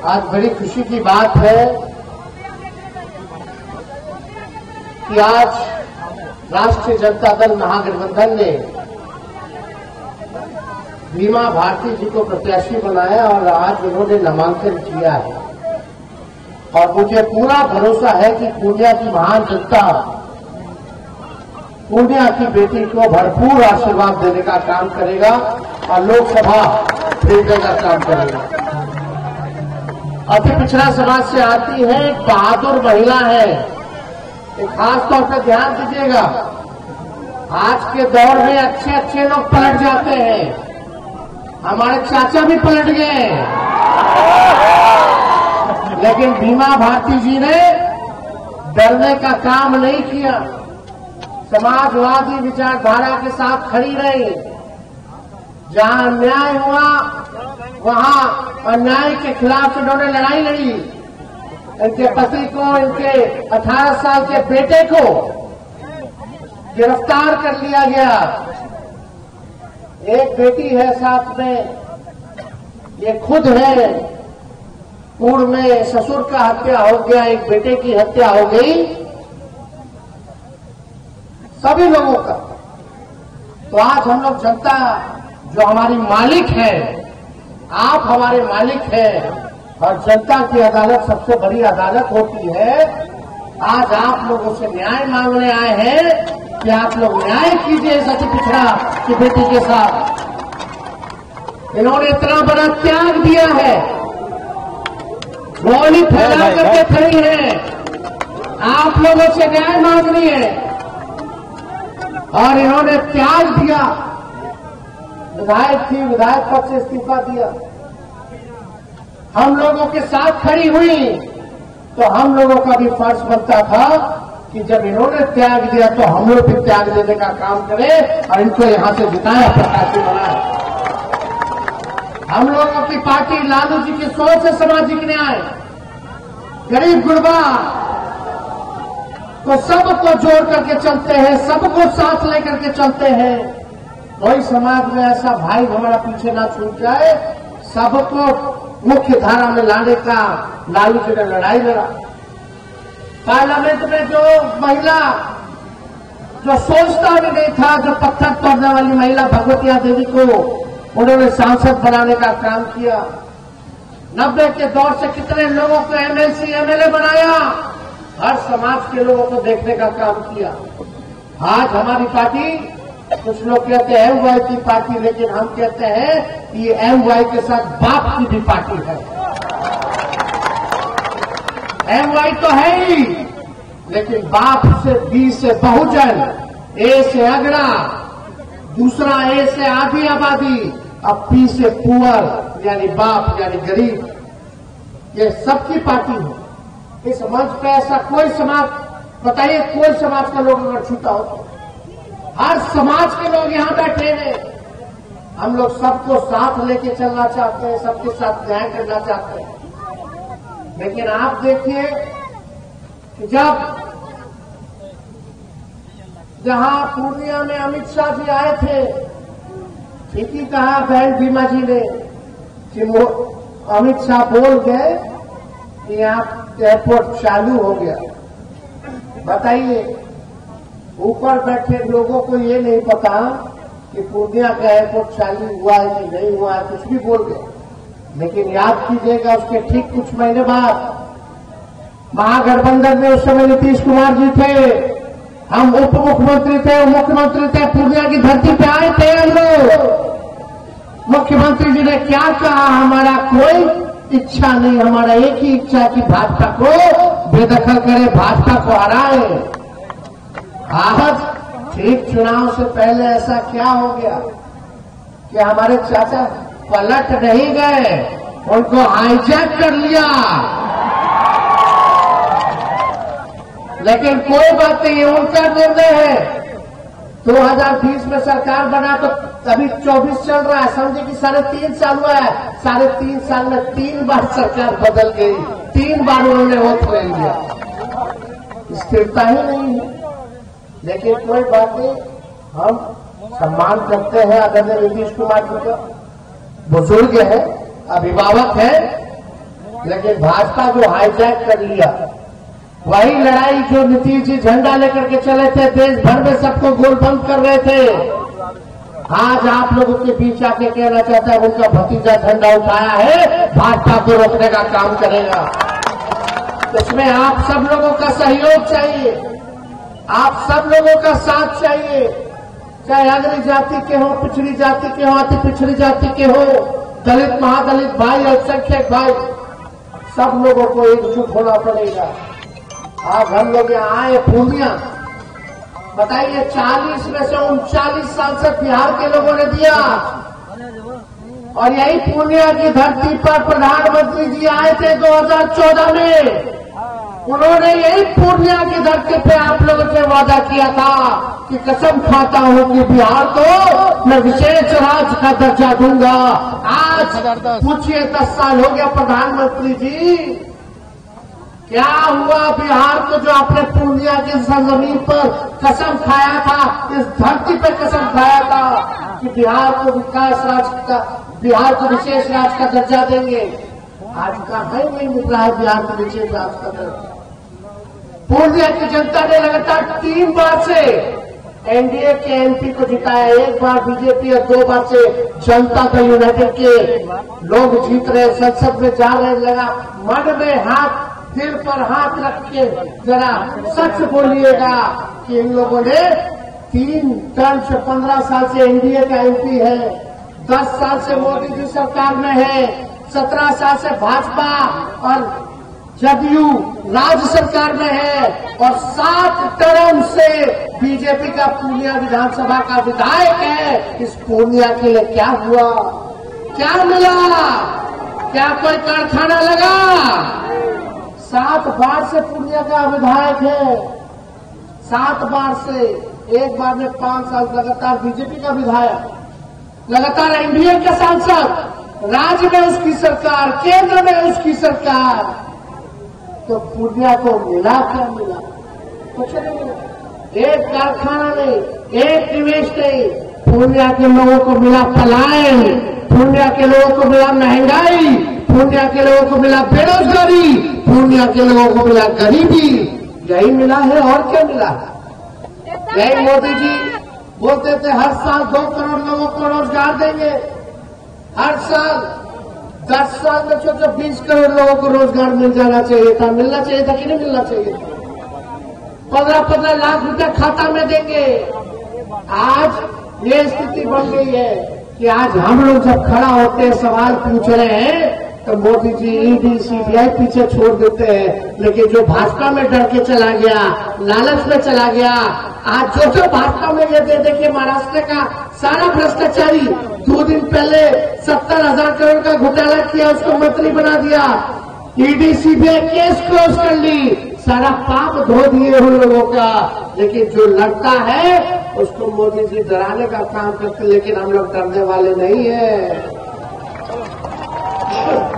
आज बड़ी खुशी की बात है कि आज राष्ट्रीय जनता दल महागठबंधन ने बीमा भारती जी को प्रत्याशी बनाया और आज उन्होंने नामांकन किया है। और मुझे पूरा भरोसा है कि पूर्णिया की महान जनता पूर्णिया की बेटी को भरपूर आशीर्वाद देने का काम करेगा और लोकसभा भेजने का काम करेगा। अति पिछड़ा समाज से आती है, एक बहादुर महिला है। एक खास तौर पर ध्यान दीजिएगा, आज के दौर में अच्छे अच्छे लोग पलट जाते हैं। हमारे चाचा भी पलट गए, लेकिन बीमा भारती जी ने डरने का काम नहीं किया। समाजवादी विचारधारा के साथ खड़ी रही। जहां अन्याय हुआ वहां अन्याय के खिलाफ उन्होंने लड़ाई लड़ी। इनके पति को, इनके 18 साल के बेटे को गिरफ्तार कर लिया गया। एक बेटी है साथ में, ये खुद है। पूर्व में ससुर का हत्या हो गया, एक बेटे की हत्या हो गई। सभी लोगों का। तो आज हम लोग जनता जो हमारी मालिक है, आप हमारे मालिक हैं और जनता की अदालत सबसे बड़ी अदालत होती है। आज आप लोगों से न्याय मांगने आए हैं कि आप लोग न्याय कीजिए इस अति पिछड़ा की बेटी के साथ। इन्होंने इतना बड़ा त्याग दिया है, गोली फैला करके खड़ी है। आप लोगों से न्याय मांगनी है और इन्होंने त्याग दिया। विधायक थी, विधायक पद से इस्तीफा दिया। हम लोगों के साथ खड़ी हुई तो हम लोगों का भी फर्ज बनता था कि जब इन्होंने त्याग दिया तो हम लोग भी त्याग देने का काम करें और इनको यहां से जिताया, प्रत्याशी बनाए। हम लोगों की पार्टी लालू जी की सोच है सामाजिक न्याय, गरीब गुरबा तो सबको जोड़ करके चलते हैं, सबको साथ लेकर के चलते हैं। कोई समाज में ऐसा भाई हमारा पीछे ना छूट जाए। सबको मुख्य धारा में लाने का लालू जी ने लड़ाई लड़ा। पार्लियामेंट में जो महिला जो सोचता भी नहीं था, जो पत्थर तोड़ने वाली महिला भगवतिया देवी को उन्होंने सांसद बनाने का काम किया। 90 के दौर से कितने लोगों को एमएलसी एमएलए बनाया, हर समाज के लोगों को देखने का काम किया। आज हमारी पार्टी, कुछ लोग कहते हैं एमवाई की पार्टी, लेकिन हम कहते हैं कि ये एमवाई के साथ बाप की भी पार्टी है। एमवाई तो है ही, लेकिन बाप से बी से बहुजन, ए से अगड़ा, दूसरा ए से आधी आबादी, अब पी से पुअर यानी बाप यानी गरीब, ये सबकी पार्टी है। इस मंच पे ऐसा कोई समाज, बताइए कोई समाज का लोग अगर छूटा हो तो हर समाज के लोग यहां बैठे हैं। हम लोग सबको साथ लेके चलना चाहते हैं, सबके साथ न्याय करना चाहते हैं। लेकिन आप देखिए कि जहां पूर्णिया में अमित शाह जी आए थे, ठीक ही कहा बहन भीमा जी ने कि अमित शाह बोल गए कि यहाँ एयरपोर्ट चालू हो गया। बताइए, ऊपर बैठे लोगों को ये नहीं पता कि पूर्णिया का एयरपोर्ट चालू हुआ है कि नहीं हुआ है, कुछ भी बोल गए। लेकिन याद कीजिएगा, उसके ठीक कुछ महीने बाद महागठबंधन में उस समय नीतीश कुमार जी थे, हम उप मुख्यमंत्री थे, मुख्यमंत्री थे, पूर्णिया की धरती पे आए थे हम लोग। मुख्यमंत्री जी ने क्या कहा, हमारा कोई इच्छा नहीं, हमारा एक ही इच्छा है कि भाजपा को बेदखल करे, भाजपा को हराए। आज ठीक चुनाव से पहले ऐसा क्या हो गया कि हमारे चाचा पलट नहीं गए, उनको हाईजैक कर लिया। लेकिन कोई बात नहीं, उनका निर्णय है। 2020 में सरकार बना तो अभी 24 चल रहा है, समझे कि 3.5 साल हुआ है। 3.5 साल में 3 बार सरकार बदल गई, 3 बार उन्होंने वोट ले लिया। स्थिरता ही नहीं है। लेकिन कोई बात नहीं, हम सम्मान करते हैं आदरणीय नीतीश कुमार जी का। बुजुर्ग है, अभिभावक है, लेकिन भाजपा जो हाईजैक कर लिया, वही लड़ाई जो नीतीश जी झंडा लेकर के चले थे, देश भर में सबको गोलबंद कर रहे थे, आज आप लोगों के बीच आके कहना चाहता है उनका भतीजा झंडा उठाया है, भाजपा को रोकने का काम करेगा। इसमें आप सब लोगों का सहयोग चाहिए, आप सब लोगों का साथ चाहिए, चाहे अग्र जाति के हो, पिछड़ी जाति के हो, अति पिछड़ी जाति के हो, दलित महादलित भाई, अल्पसंख्यक भाई, सब लोगों को एकजुट होना पड़ेगा। आज हम लोग यहाँ आए पूर्णिया, बताइए 40 में से 39 सांसद बिहार के लोगों ने दिया, और यही पूर्णिया की धरती पर प्रधानमंत्री जी आए थे 2014 में। उन्होंने यही पूर्णिया की धरती पे आप लोगों से वादा किया था कि कसम खाता हूं कि बिहार को मैं विशेष राज्य का दर्जा दूंगा। आज पूछिए 10 साल हो गया प्रधानमंत्री जी, क्या हुआ बिहार को जो आपने पूर्णिया की सरजमीन पर कसम खाया था, इस धरती पर कसम खाया था कि बिहार को विकास राज्य का, बिहार को विशेष राज्य का दर्जा देंगे, आज कहाँ नहीं मिल रहा है बिहार को विशेष राज्य का दर्जा। पूर्णिया की जनता ने लगातार 3 बार से एनडीए के एमपी को जिताया, 1 बार बीजेपी और 2 बार से जनता दल यूनाइटेड के लोग जीत रहे, संसद में जा रहे। लगा मन में हाथ, दिल पर हाथ रख के जरा सच बोलिएगा कि इन लोगों ने 3 टर्म से 15 साल से एनडीए का एमपी है, 10 साल से मोदी जी सरकार में है, 17 साल से भाजपा और जदयू राज्य सरकार में है, और 7 टर्म से बीजेपी का पूर्णिया विधानसभा का विधायक है। इस पूर्णिया के लिए क्या हुआ, क्या मिला, क्या कोई कारखाना लगा? 7 बार से पूर्णिया का विधायक है, 7 बार से, 1 बार में 5 साल लगातार बीजेपी का विधायक, लगातार एनडीए के सांसद, राज्य में उसकी सरकार, केंद्र में उसकी सरकार। तो पूर्णिया को मिला क्या मिला? कुछ नहीं मिला, एक कारखाना नहीं, एक निवेश नहीं। पूर्णिया के लोगों को मिला पलायन, पूर्णिया के लोगों को मिला महंगाई, पूर्णिया के लोगों को मिला बेरोजगारी, पूर्णिया के लोगों को मिला गरीबी। यही मिला है, और क्या मिला है? यही मोदी जी बोलते थे हर साल 2 करोड़ लोगों को रोजगार देंगे, हर साल 10 साल में सोचो 20 करोड़ लोगों को रोजगार मिल जाना चाहिए था। मिलना चाहिए था कि नहीं मिलना चाहिए था? 15-15 लाख रुपए खाता में देंगे। आज ये स्थिति बन गई है कि आज हम लोग जब खड़ा होते हैं, सवाल पूछ रहे हैं, तो मोदी जी ईडी सीबीआई पीछे छोड़ देते हैं। लेकिन जो भाजपा में डर के चला गया, लालच में चला गया, आज जो भाजपा में ये देखिए महाराष्ट्र का सारा भ्रष्टाचारी 2 दिन पहले 70,000 करोड़ का घोटाला किया, उसको मंत्री बना दिया, ईडी सीबीआई केस क्लोज कर ली, सारा पाप धो दिए उन लोगों का। लेकिन जो लड़ता है उसको मोदी जी डराने का काम करते, लेकिन हम लोग डरने वाले नहीं है।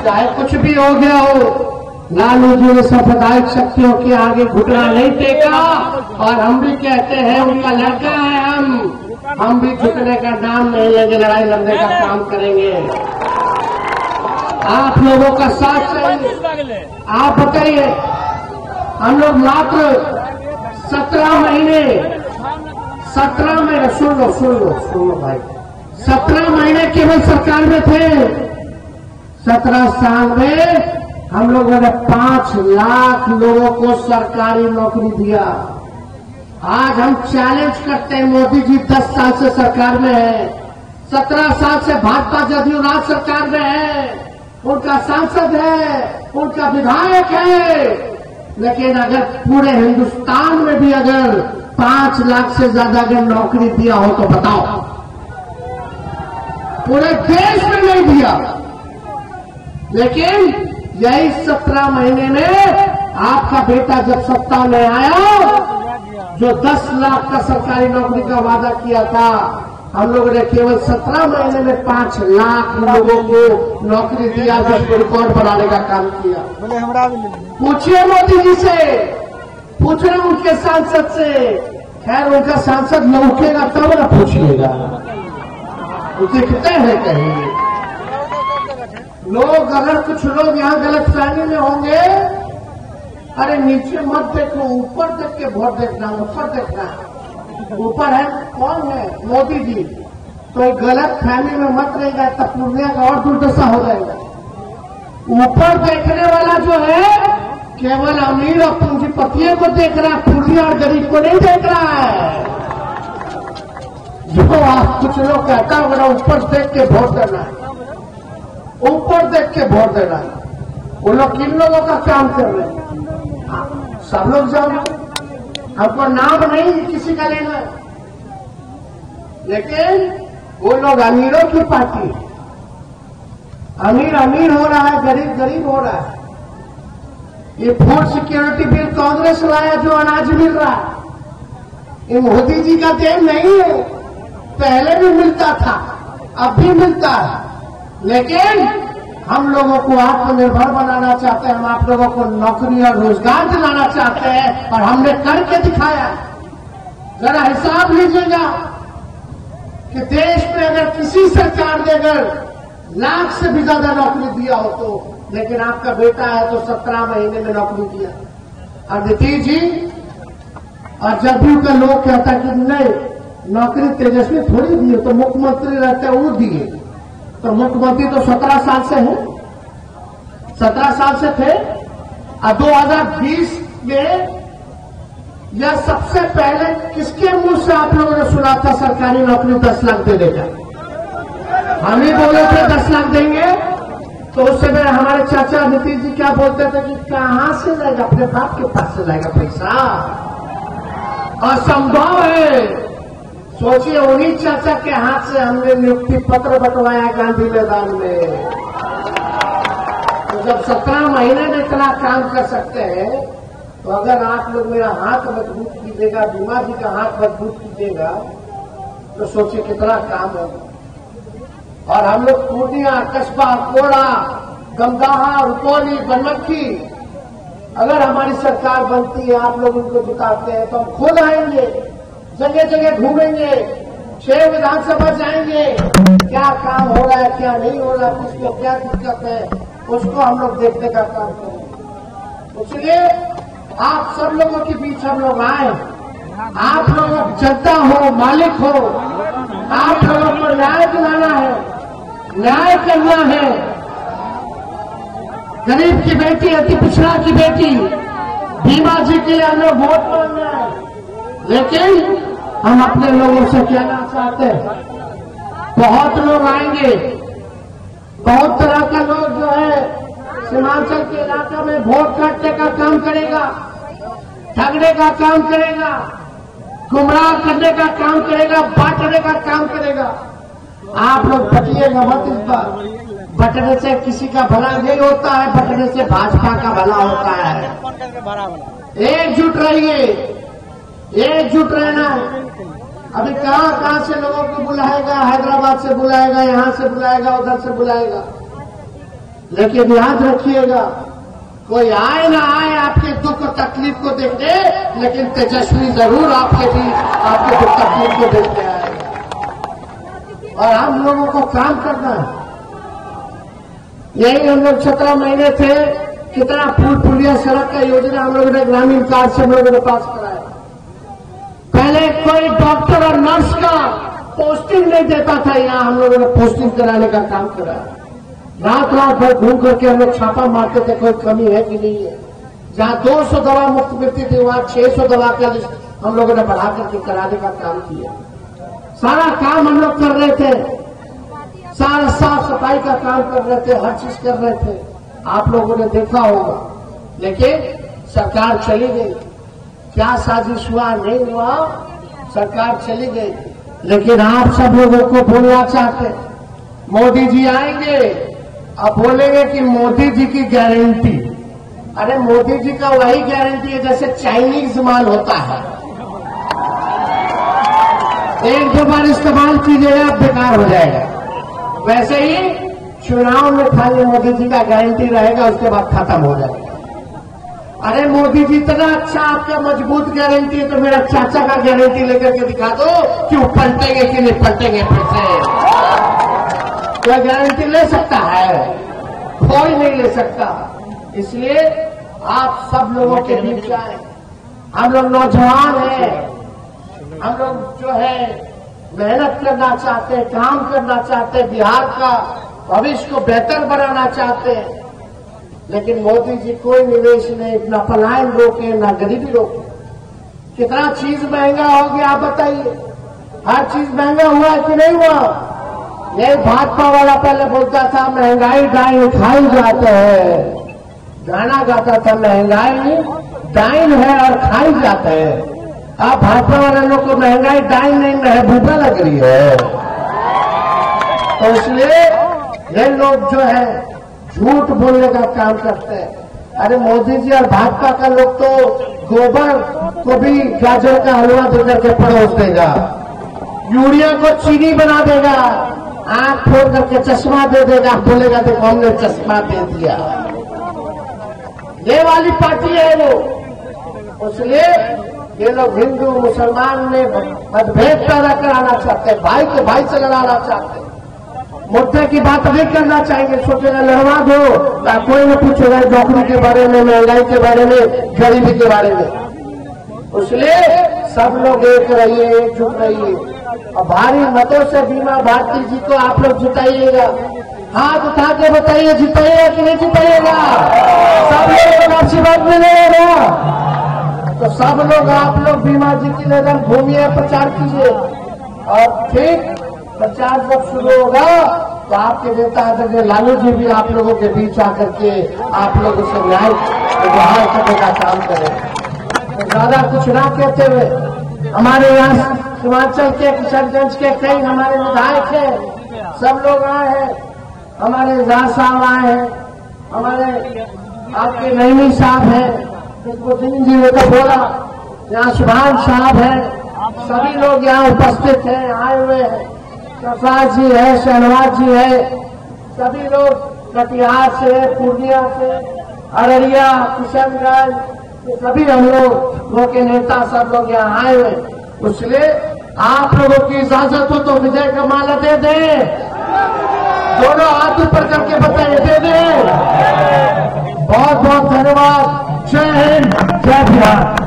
चाहे कुछ भी हो गया हो, लालू जी ने सांप्रदायिक शक्तियों के आगे घुटना नहीं टेका, और हम भी कहते हैं उनका लड़का है, हम भी झुकने का नाम नहीं लेंगे, लड़ाई लड़ने का काम करेंगे। आप लोगों का साथ चाहिए। आप बताइए, हम लोग मात्र 17 महीने, सुन लो भाई, 17 महीने केवल सरकार में थे। 17 साल में हम लोगों ने 5 लाख लोगों को सरकारी नौकरी दिया। आज हम चैलेंज करते हैं, मोदी जी 10 साल से सरकार में है, 17 साल से भाजपा जदयू राज्य सरकार में है, उनका सांसद है, उनका विधायक है। लेकिन अगर पूरे हिंदुस्तान में भी अगर 5 लाख से ज्यादा अगर नौकरी दिया हो तो बताओ, पूरे देश में नहीं दिया। लेकिन यही 17 महीने में आपका बेटा जब सत्ता में आया, जो 10 लाख का सरकारी नौकरी का वादा किया था, हम लोगों ने केवल 17 महीने में 5 लाख लोगों को नौकरी दिया, जिसको रिकॉर्ड बनाने का काम किया। पूछिए मोदी जी से, पूछ रहे उनके सांसद से। खैर उनका सांसद लौटेगा तब ना पूछिएगा, वो दिखते हैं कहीं। लोग अगर कुछ लोग यहाँ गलत फहमी में होंगे, अरे नीचे मत देखो, ऊपर देख के वोट देखना, ऊपर देखना। ऊपर है कौन है? मोदी जी। तो गलत फहमी में मत रहेगा, तब पूर्णिया का और दुर्दशा हो जाएगा। ऊपर देखने वाला जो है केवल अमीर और पूंजीपतियों को देख रहा है, पूर्णिया और गरीब को नहीं देख रहा है। जो आप कुछ लोग कहता होगा ऊपर देख के वोट देना है, ऊपर देख के वोट देना है। वो लोग किन लोगों का काम कर रहे हैं? सब लोग जानो, हमको नाम नहीं किसी का लेना, लेकिन वो लोग अमीरों की पार्टी, अमीर अमीर हो रहा है, गरीब गरीब हो रहा है। ये फूड सिक्योरिटी बिल कांग्रेस लाया जो अनाज मिल रहा है, ये मोदी जी का देन नहीं है। पहले भी मिलता था, अब भी मिलता है, लेकिन हम लोगों को आत्मनिर्भर बनाना चाहते हैं, हम आप लोगों को नौकरी और रोजगार दिलाना चाहते हैं, और हमने करके दिखाया। जरा हिसाब लीजिएगा कि देश में अगर किसी सरकार ने अगर लाख से भी ज्यादा नौकरी दिया हो तो, लेकिन आपका बेटा है तो 17 महीने में नौकरी दिया। अदिति जी और जदयू का लोग कहता कि नहीं नौकरी तेजस्वी थोड़ी दिए, तो मुख्यमंत्री रहते वो दिए। तो मुख्यमंत्री तो 17 साल से है, 17 साल से थे। और 2020 में यह सबसे पहले किसके मुंह से आप लोगों ने सुना था सरकारी नौकरी 10 लाख दे देगा? हम ही बोले थे 10 लाख देंगे, तो उस समय हमारे चाचा नीतीश जी क्या बोलते थे कि कहां से लाएगा, अपने बाप के पास से लाएगा पैसा, असंभव है। सोचिए उन्हीं चाचा के हाथ से हमने नियुक्ति पत्र बंटवाया गांधी मैदान में। तो जब 17 महीने में इतना काम कर सकते हैं, तो अगर आप लोग मेरा हाथ मजबूत कीजिएगा, बीमा जी का हाथ मजबूत कीजिएगा, तो सोचिए कितना काम होगा। और हम लोग पूर्णिया, कस्बा, कोड़ा, गमदाहा, रुपौली, बनमट्टी, अगर हमारी सरकार बनती है, आप लोग उनको जिताते हैं, तो हम खुद आएंगे, जगह जगह घूमेंगे, 6 विधानसभा जाएंगे, क्या काम हो रहा है, क्या नहीं हो रहा, किसको क्या दिक्कत है, उसको हम लोग देखने का काम करेंगे। इसलिए आप सब लोगों के बीच हम लोग आए, आप लोग जनता हो, मालिक हो, आप लोगों को न्याय दिलाना है, न्याय करना है। गरीब की बेटी, अति पिछड़ा की बेटी, बीमा जी के लिए हमें वोट मांगना है, लेकिन हम अपने लोगों से कहना चाहते हैं, बहुत लोग आएंगे, बहुत तरह का लोग जो है सीमांचल के इलाका में वोट काटने का काम करेगा, ठगने का काम करेगा, गुमराह करने का काम करेगा, बांटने का काम करेगा। आप लोग बटिएगा मत इस बार। बटने से किसी का भला नहीं होता है, बटने से भाजपा का भला होता है। एकजुट रहिए, एकजुट रहना। अभी कहां से लोगों को बुलाएगा, हैदराबाद से बुलाएगा, यहां से बुलाएगा, उधर से बुलाएगा, लेकिन याद रखिएगा कोई आए ना आए आपके दुख तकलीफ को देखने, लेकिन तेजस्वी जरूर आपके बीच आपके दुख तकलीफ को देखने आएगा। और हम लोगों को काम करना है। यही हम लोग 17 महीने थे, कितना पुल पुलिया सड़क का योजना हम लोगों ने ग्रामीण कार्ड से हम लोगों ने पास कराया। पहले कोई डॉक्टर और नर्स का पोस्टिंग नहीं देता था, यहाँ हम लोगों ने पोस्टिंग कराने का काम कराया। रात रात भर घूम करके हम लोग छापा मारते थे कोई कमी है कि नहीं है। जहां 200 दवा मुफ्त मिलती थी, वहां 600 दवा का लिस्ट हम लोगों ने बढ़ा करके कराने का काम किया। सारा काम हम लोग कर रहे थे, सारा साफ सफाई का काम कर रहे थे, हर चीज कर रहे थे, आप लोगों ने देखा होगा। लेकिन सरकार चली गई, क्या साजिश हुआ नहीं हुआ, सरकार चली गई। लेकिन आप सब लोगों को बोलना चाहते, मोदी जी आएंगे, अब बोलेंगे कि मोदी जी की गारंटी। अरे मोदी जी का वही गारंटी है जैसे चाइनीज माल होता है, एक दो बार इस्तेमाल कीजिएगा बेकार हो जाएगा। वैसे ही चुनाव में खाली मोदी जी का गारंटी रहेगा, उसके बाद खत्म हो जाएगा। अरे मोदी जी इतना अच्छा आपका मजबूत गारंटी है, तो मेरा चाचा का गारंटी लेकर के दिखा दो कि वो पलटेंगे कि नहीं पलटेंगे फिर से। कोई गारंटी ले सकता है? कोई नहीं ले सकता। इसलिए आप सब लोगों के बीच आए। हम लोग नौजवान हैं, हम लोग जो है मेहनत करना चाहते हैं, काम करना चाहते हैं, बिहार का भविष्य को बेहतर बनाना चाहते हैं। लेकिन मोदी जी कोई निवेश नहीं, ना पलायन रोके, ना गरीबी रोके। कितना चीज महंगा हो गया आप बताइए? हर चीज महंगा हुआ है कि नहीं हुआ? ये भाजपा वाला पहले बोलता था महंगाई डाइन खाई जाता है, गाना गाता था महंगाई डाइन है और खाई जाता है। अब भाजपा वाले लोग को महंगाई डाइन नहीं महबूबा लग रही है। तो इसलिए ये लोग जो है झूठ बोलने का काम करते हैं। अरे मोदी जी और भाजपा का लोग तो गोबर को भी गाजर का हलवा देकर के परोस देगा, यूरिया को चीनी बना देगा, आंख फोड़ करके चश्मा दे देगा, बोलेगा देखो हमने चश्मा दे दिया। ये वाली पार्टी है वो। इसलिए ये लोग हिंदू मुसलमान में मतभेद पैदा कराना चाहते हैं, भाई के भाई से लड़ाना चाहते हैं। मुद्दे की बात नहीं करना चाहिए, सोचेगा लड़वा दो, कोई न पूछेगा नौकरी के बारे में, महंगाई के बारे में, गरीबी के बारे में। इसलिए सब लोग एक रहिए, एकजुट रहिए और भारी मतों से बीमा भारती जी को आप लोग जिताइएगा। हाथ उठा के बताइए जिताइएगा कि नहीं जिताइएगा? सब लोग आशीर्वाद मिलेगा। तो सब लोग आप लोग बीमा जी की नजर घूमिए, प्रचार कीजिए और ठीक प्रचार जब शुरू होगा तो आपके नेता आदरणीय लालू जी भी आप लोगों के बीच आकर के आप लोगों से न्याय गुहार करने का काम करें। तो ज्यादा कुछ ना कहते हुए हमारे यहाँ हिमाचल के किशनगंज के कई हमारे विधायक हैं, सब लोग आए हैं, हमारे इजहार साहब आए हैं, हमारे आपके नईमी साहब हैं, कुतुबुद्दीन जी ने तो बोला, यहाँ सुभान साहब हैं, सभी लोग यहाँ उपस्थित हैं, आए हुए हैं। प्रसाद जी है, शहनवाज जी है, सभी लोग कटिहार से, पूर्णिया से, अररिया, किशनगंज, सभी हम लोग के नेता सब लोग यहाँ आए हुए। इसलिए आप लोगों की इजाजत हो तो विजय का माला दे दें, दोनों हाथ ऊपर करके बताइए, दे दें। बहुत बहुत धन्यवाद। जय हिंद, जय बिहार।